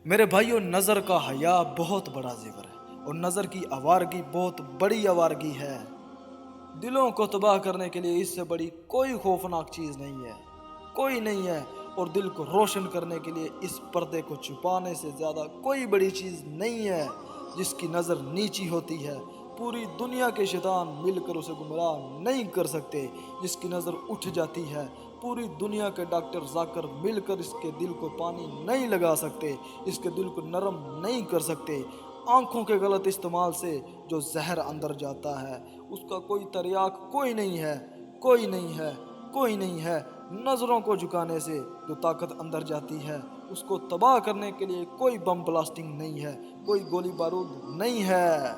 میرے بھائیوں، نظر کا حیا بہت بڑا زیور ہے اور نظر کی آوارگی بہت بڑی آوارگی ہے۔ دلوں کو تباہ کرنے کے لیے اس سے بڑی کوئی خوفناک چیز نہیں ہے، کوئی نہیں ہے۔ اور دل کو روشن کرنے کے لیے اس پردے کو چھپانے سے زیادہ کوئی بڑی چیز نہیں ہے۔ جس کی نظر نیچی ہوتی ہے، پوری دنیا کے شیطان مل کر اسے گمراہ نہیں کر سکتے۔ جس کی نظر اٹھ جاتی ہے، پوری دنیا کے ڈاکٹر ذاکر مل کر اس کے دل کو پانی نہیں لگا سکتے، اس کے دل کو نرم نہیں کر سکتے۔ آنکھوں کے غلط استعمال سے جو زہر اندر جاتا ہے، اس کا کوئی تریاق کوئی نہیں ہے، کوئی نہیں ہے، کوئی نہیں ہے۔ نظروں کو جھکانے سے جو طاقت اندر جاتی ہے، اس کو تباہ کرنے کے لیے کوئی بم بلاسٹنگ نہیں ہے، کوئی گولی بارود نہیں ہے۔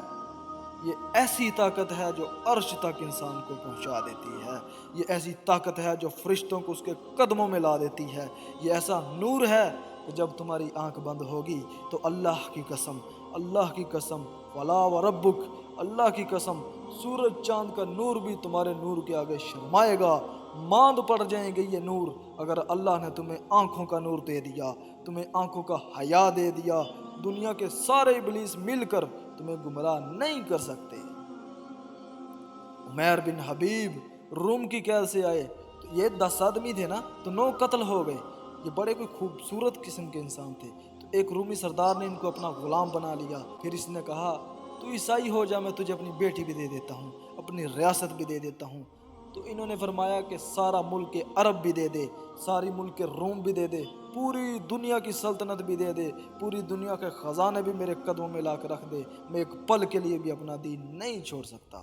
یہ ایسی طاقت ہے جو عرش تک انسان کو پہنچا دیتی ہے۔ یہ ایسی طاقت ہے جو فرشتوں کو اس کے قدموں میں لا دیتی ہے۔ یہ ایسا نور ہے کہ جب تمہاری آنکھ بند ہوگی تو اللہ کی قسم، اللہ کی قسم، فلا وربک، اللہ کی قسم، سورج چاند کا نور بھی تمہارے نور کے آگے شرمائے گا، ماند پڑ جائیں گے یہ نور۔ اگر اللہ نے تمہیں آنکھوں کا نور دے دیا، تمہیں آنکھوں کا حیا دے دیا، دنیا کے سارے ابلیس مل کر تمہیں گمراہ نہیں کر سکتے۔ عمیر بن حبیب روم کی قید سے آئے تو یہ 10 آدمی تھے نا، تو 9 قتل ہو گئے۔ یہ بڑے کوئی خوبصورت قسم کے انسان تھے، تو ایک رومی سردار نے ان کو اپنا غلام بنا لیا۔ پھر اس نے کہا تو عیسائی ہو جا، میں تجھے اپنی بیٹی بھی دے دیتا ہوں، اپنی ریاست بھی دے دیتا ہوں۔ تو انہوں نے فرمایا کہ سارا ملک عرب بھی دے دے، ساری ملک روم بھی دے دے، پوری دنیا کی سلطنت بھی دے دے، پوری دنیا کے خزانے بھی میرے قدموں میں لا کر رکھ دے، میں ایک پل کے لیے بھی اپنا دین نہیں چھوڑ سکتا۔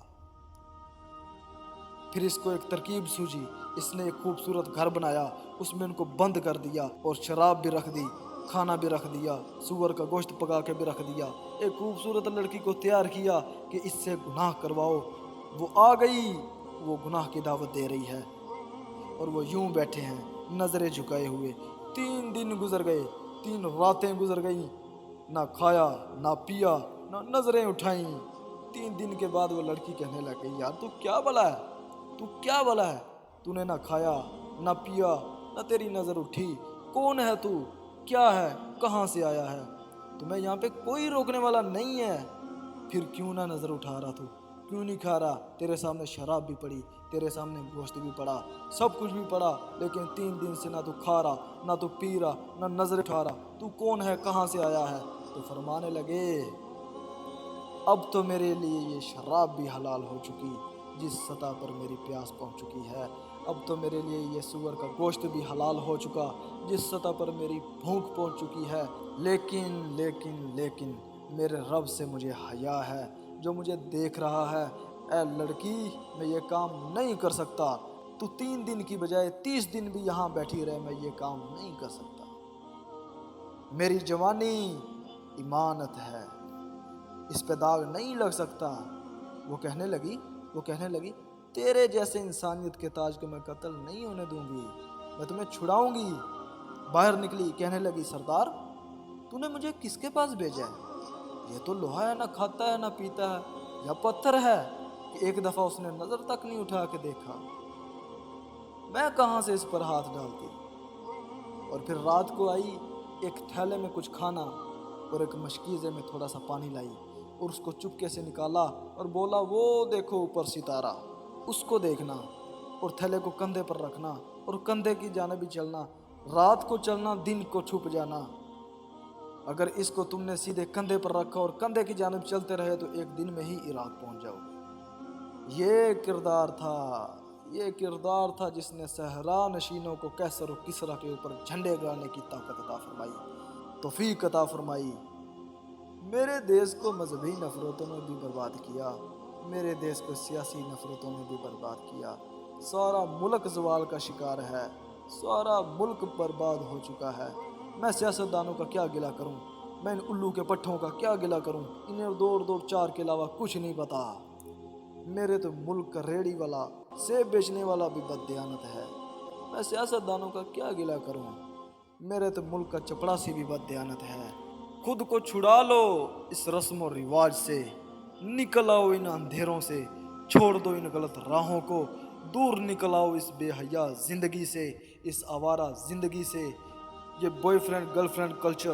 پھر اس کو ایک ترکیب سوجی، اس نے ایک خوبصورت گھر بنایا، اس میں ان کو بند کر دیا اور شراب بھی رکھ دی، کھانا بھی رکھ دیا، سور کا گوشت پکا کے بھی رکھ دیا۔ ایک خوبصورت لڑکی کو تیار کیا کہ اس سے گناہ کرواؤ۔ وہ آ گئی، وہ گناہ کی دعوت دے رہی ہے اور وہ یوں بیٹھے ہیں نظریں جھکائے ہوئے۔ 3 دن گزر گئے، 3 راتیں گزر گئیں، نہ کھایا نہ پیا نہ نظریں اٹھائیں۔ 3 دن کے بعد وہ لڑکی کہنے لگ گئی، یار تو کیا بلا ہے، تو کیا بلا ہے، تو نے نہ کھایا نہ پیا نہ تیری نظر اٹھی، کون ہے تو، کیا ہے، کہاں سے آیا ہے، تمہیں یہاں پہ کوئی روکنے والا نہیں ہے۔ پھر کیوں نہ نظر اٹھا رہا تو، کیوں نہیں کھا رہا، تیرے سامنے شراب بھی پڑی، تیرے سامنے گوشت بھی پڑا، سب کچھ بھی پڑا، لیکن 3 دن سے نہ تو کھا رہا نہ تو پی رہا نہ نظر اٹھا رہا، تو کون ہے، کہاں سے آیا ہے۔ تو فرمانے لگے، اب تو میرے لیے یہ شراب بھی حلال ہو چکی جس سطح پر میری پیاس پہنچ چکی ہے، اب تو میرے لیے یہ سور کا گوشت بھی حلال ہو چکا جس سطح پر میری بھوک پہنچ چکی ہے۔ لیکن لیکن لیکن میرے رب سے مجھے حیا ہے جو مجھے دیکھ رہا ہے۔ اے لڑکی، میں یہ کام نہیں کر سکتا، تو 3 دن کی بجائے 30 دن بھی یہاں بیٹھی رہے، میں یہ کام نہیں کر سکتا۔ میری جوانی امانت ہے، اس پہ داغ نہیں لگ سکتا۔ وہ کہنے لگی تیرے جیسے انسانیت کے تاج کو میں قتل نہیں ہونے دوں گی، میں تمہیں چھڑاؤں گی۔ باہر نکلی، کہنے لگی، سردار تو نے مجھے کس کے پاس بھیجا ہے؟ یہ تو لوہا ہے، نہ کھاتا ہے نہ پیتا ہے، یا پتھر ہے کہ ایک دفعہ اس نے نظر تک نہیں اٹھا کے دیکھا، میں کہاں سے اس پر ہاتھ ڈالتی۔ اور پھر رات کو آئی، ایک تھیلے میں کچھ کھانا اور ایک مشکیزے میں تھوڑا سا پانی لائی اور اس کو چپکے سے نکالا اور بولا، وہ دیکھو اوپر ستارہ، اس کو دیکھنا اور تھیلے کو کندھے پر رکھنا اور کندھے کی جانب ہی چلنا، رات کو چلنا، دن کو چھپ جانا۔ اگر اس کو تم نے سیدھے کندھے پر رکھا اور کندھے کی جانب چلتے رہے تو ایک دن میں ہی عراق پہنچ جاؤ گے۔ یہ کردار تھا جس نے صحرا نشینوں کو کیسر و کسرا کے اوپر جھنڈے گاڑنے کی طاقت عطا فرمائی، توفیق عطا فرمائی۔ میرے دیس کو مذہبی نفرتوں نے بھی برباد کیا، میرے دیس کو سیاسی نفرتوں نے بھی برباد کیا۔ سارا ملک زوال کا شکار ہے، سارا ملک برباد ہو چکا ہے۔ میں سیاستدانوں کا کیا گلہ کروں، میں ان الو کے پٹھوں کا کیا گلہ کروں، انہیں دور 4 کے علاوہ کچھ نہیں پتا۔ میرے تو ملک کا ریڑھی والا، سیب بیچنے والا بھی بددیانت ہے، میں سیاستدانوں کا کیا گلہ کروں، میرے تو ملک کا چپڑاسی بھی بددیانت ہے۔ خود کو چھڑا لو اس رسم و رواج سے، نکل آؤ ان اندھیروں سے، چھوڑ دو ان غلط راہوں کو، دور نکل آؤ اس بے حیا زندگی سے، اس آوارہ زندگی سے۔ یہ boy friend girl friend culture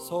100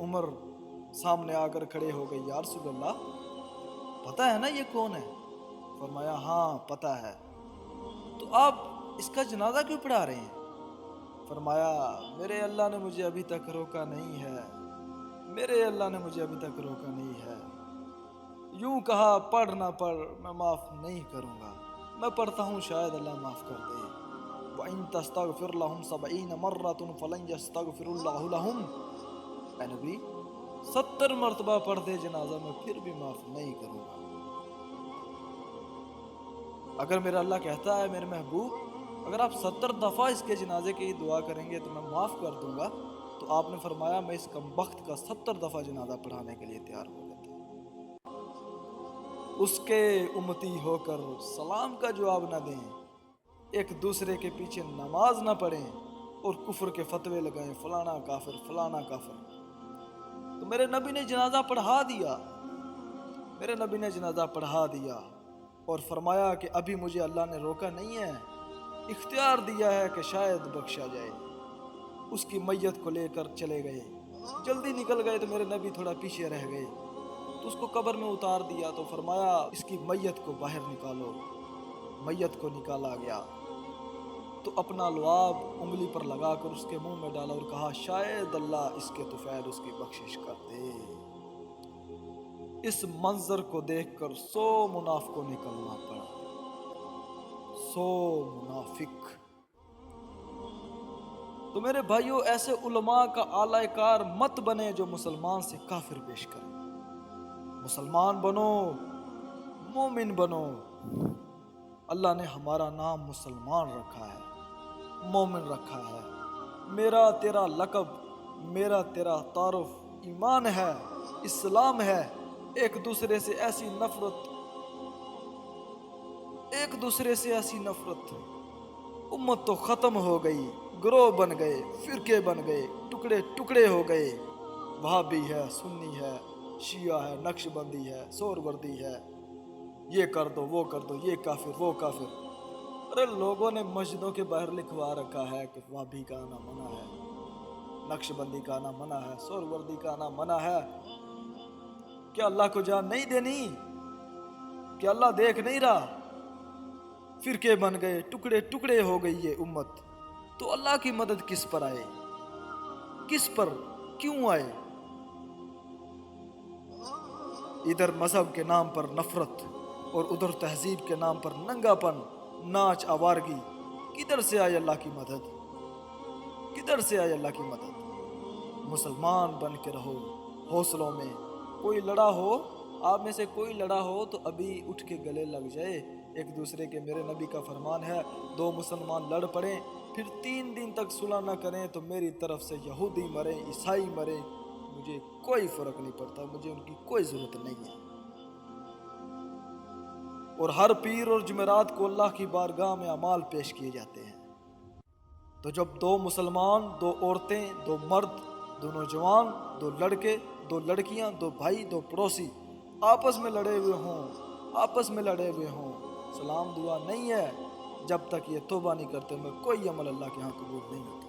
عمر سامنے آ کر کھڑے ہو گئے، یا رسول اللہ پتہ ہے نا یہ کون ہے؟ فرمایا ہاں پتہ ہے۔ تو آپ اس کا جنازہ کیوں پڑھا رہے ہیں؟ فرمایا میرے اللہ نے مجھے ابھی تک روکا نہیں ہے، میرے اللہ نے مجھے ابھی تک روکا نہیں ہے۔ یوں کہا پڑھ نہ پڑھ میں معاف نہیں کروں گا، میں پڑھتا ہوں شاید اللہ معاف کر دے۔ وَإِن تَسْتَغْفِرْ لَهُمْ 70 مَرَّةً فَلَن يَسْتَغْفِرُ اللَّهُ لَهُمْ، اے نبی 70 مرتبہ پڑھ دے جنازہ میں پھر بھی معاف نہیں کروں گا۔ اگر میرا اللہ کہتا ہے میرے محبوب اگر آپ 70 دفعہ اس کے جنازے کی دعا کریں گے تو میں معاف کر دوں گا، تو آپ نے فرمایا میں اس کمبخت کا 70 دفعہ جنازہ پڑھانے کے لیے تیار ہو گیا تھا۔ اس کے امتی ہو کر سلام کا جواب نہ دیں، ایک دوسرے کے پیچھے نماز نہ پڑھیں اور کفر کے فتوے لگائیں، فلانا کافر فلانا کافر۔ تو میرے نبی نے جنازہ پڑھا دیا، میرے نبی نے جنازہ پڑھا دیا اور فرمایا کہ ابھی مجھے اللہ نے روکا نہیں ہے، اختیار دیا ہے کہ شاید بخشا جائے۔ اس کی میت کو لے کر چلے گئے، جلدی نکل گئے تو میرے نبی تھوڑا پیچھے رہ گئے، تو اس کو قبر میں اتار دیا، تو فرمایا اس کی میت کو باہر نکالو۔ میت کو نکالا گیا تو اپنا لعاب انگلی پر لگا کر اس کے منہ میں ڈالا اور کہا شاید اللہ اس کے طفیل اس کی بخشش کر دے۔ اس منظر کو دیکھ کر 100 منافقوں نکلنا پڑا، 100 منافق۔ تو میرے بھائیوں ایسے علماء کا اعلی کار مت بنے جو مسلمان سے کافر پیش کرے۔ مسلمان بنو، مومن بنو۔ اللہ نے ہمارا نام مسلمان رکھا ہے، مومن رکھا ہے۔ میرا تیرا لقب، میرا تیرا تعارف ایمان ہے، اسلام ہے۔ ایک دوسرے سے ایسی نفرت، امت تو ختم ہو گئی، گروہ بن گئے، فرقے بن گئے، ٹکڑے ٹکڑے ہو گئے۔ وہابی ہے، سنی ہے، شیعہ ہے، نقش بندی ہے، سور وردی ہے، یہ کر دو وہ کر دو، یہ کافر وہ کافر۔ ارے لوگوں نے مسجدوں کے باہر لکھوا رکھا ہے کہ وہابی کا آنا منع ہے، نقش بندی کا آنا منع ہے، سور وردی کا آنا منع ہے۔ کیا اللہ کو جان نہیں دینی؟ کیا اللہ دیکھ نہیں رہا؟ فرقے بن گئے، ٹکڑے ٹکڑے ہو گئی یہ امت، تو اللہ کی مدد کس پر آئے؟ کس پر کیوں آئے؟ ادھر مذہب کے نام پر نفرت اور ادھر تہذیب کے نام پر ننگا پن، ناچ آوارگی۔ کدھر سے آئے اللہ کی مدد؟ کدھر سے آئے اللہ کی مدد؟ مسلمان بن کے رہو، حوصلوں میں۔ کوئی لڑا ہو، آپ میں سے کوئی لڑا ہو تو ابھی اٹھ کے گلے لگ جائے ایک دوسرے کے۔ میرے نبی کا فرمان ہے 2 مسلمان لڑ پڑیں پھر 3 دن تک صلح نہ کریں تو میری طرف سے یہودی مریں عیسائی مریں، مجھے کوئی فرق نہیں پڑتا، مجھے ان کی کوئی ضرورت نہیں ہے۔ اور ہر پیر اور جمعرات کو اللہ کی بارگاہ میں اعمال پیش کیے جاتے ہیں۔ تو جب 2 مسلمان، 2 عورتیں، 2 مرد، 2 نوجوان، 2 لڑکے، 2 لڑکیاں، 2 بھائی، 2 پڑوسی آپس میں لڑے ہوئے ہوں، سلام دعا نہیں ہے۔ جب تک یہ توبہ نہیں کرتے میں کوئی عمل اللہ کے ہاں قبول نہیں ہوتا۔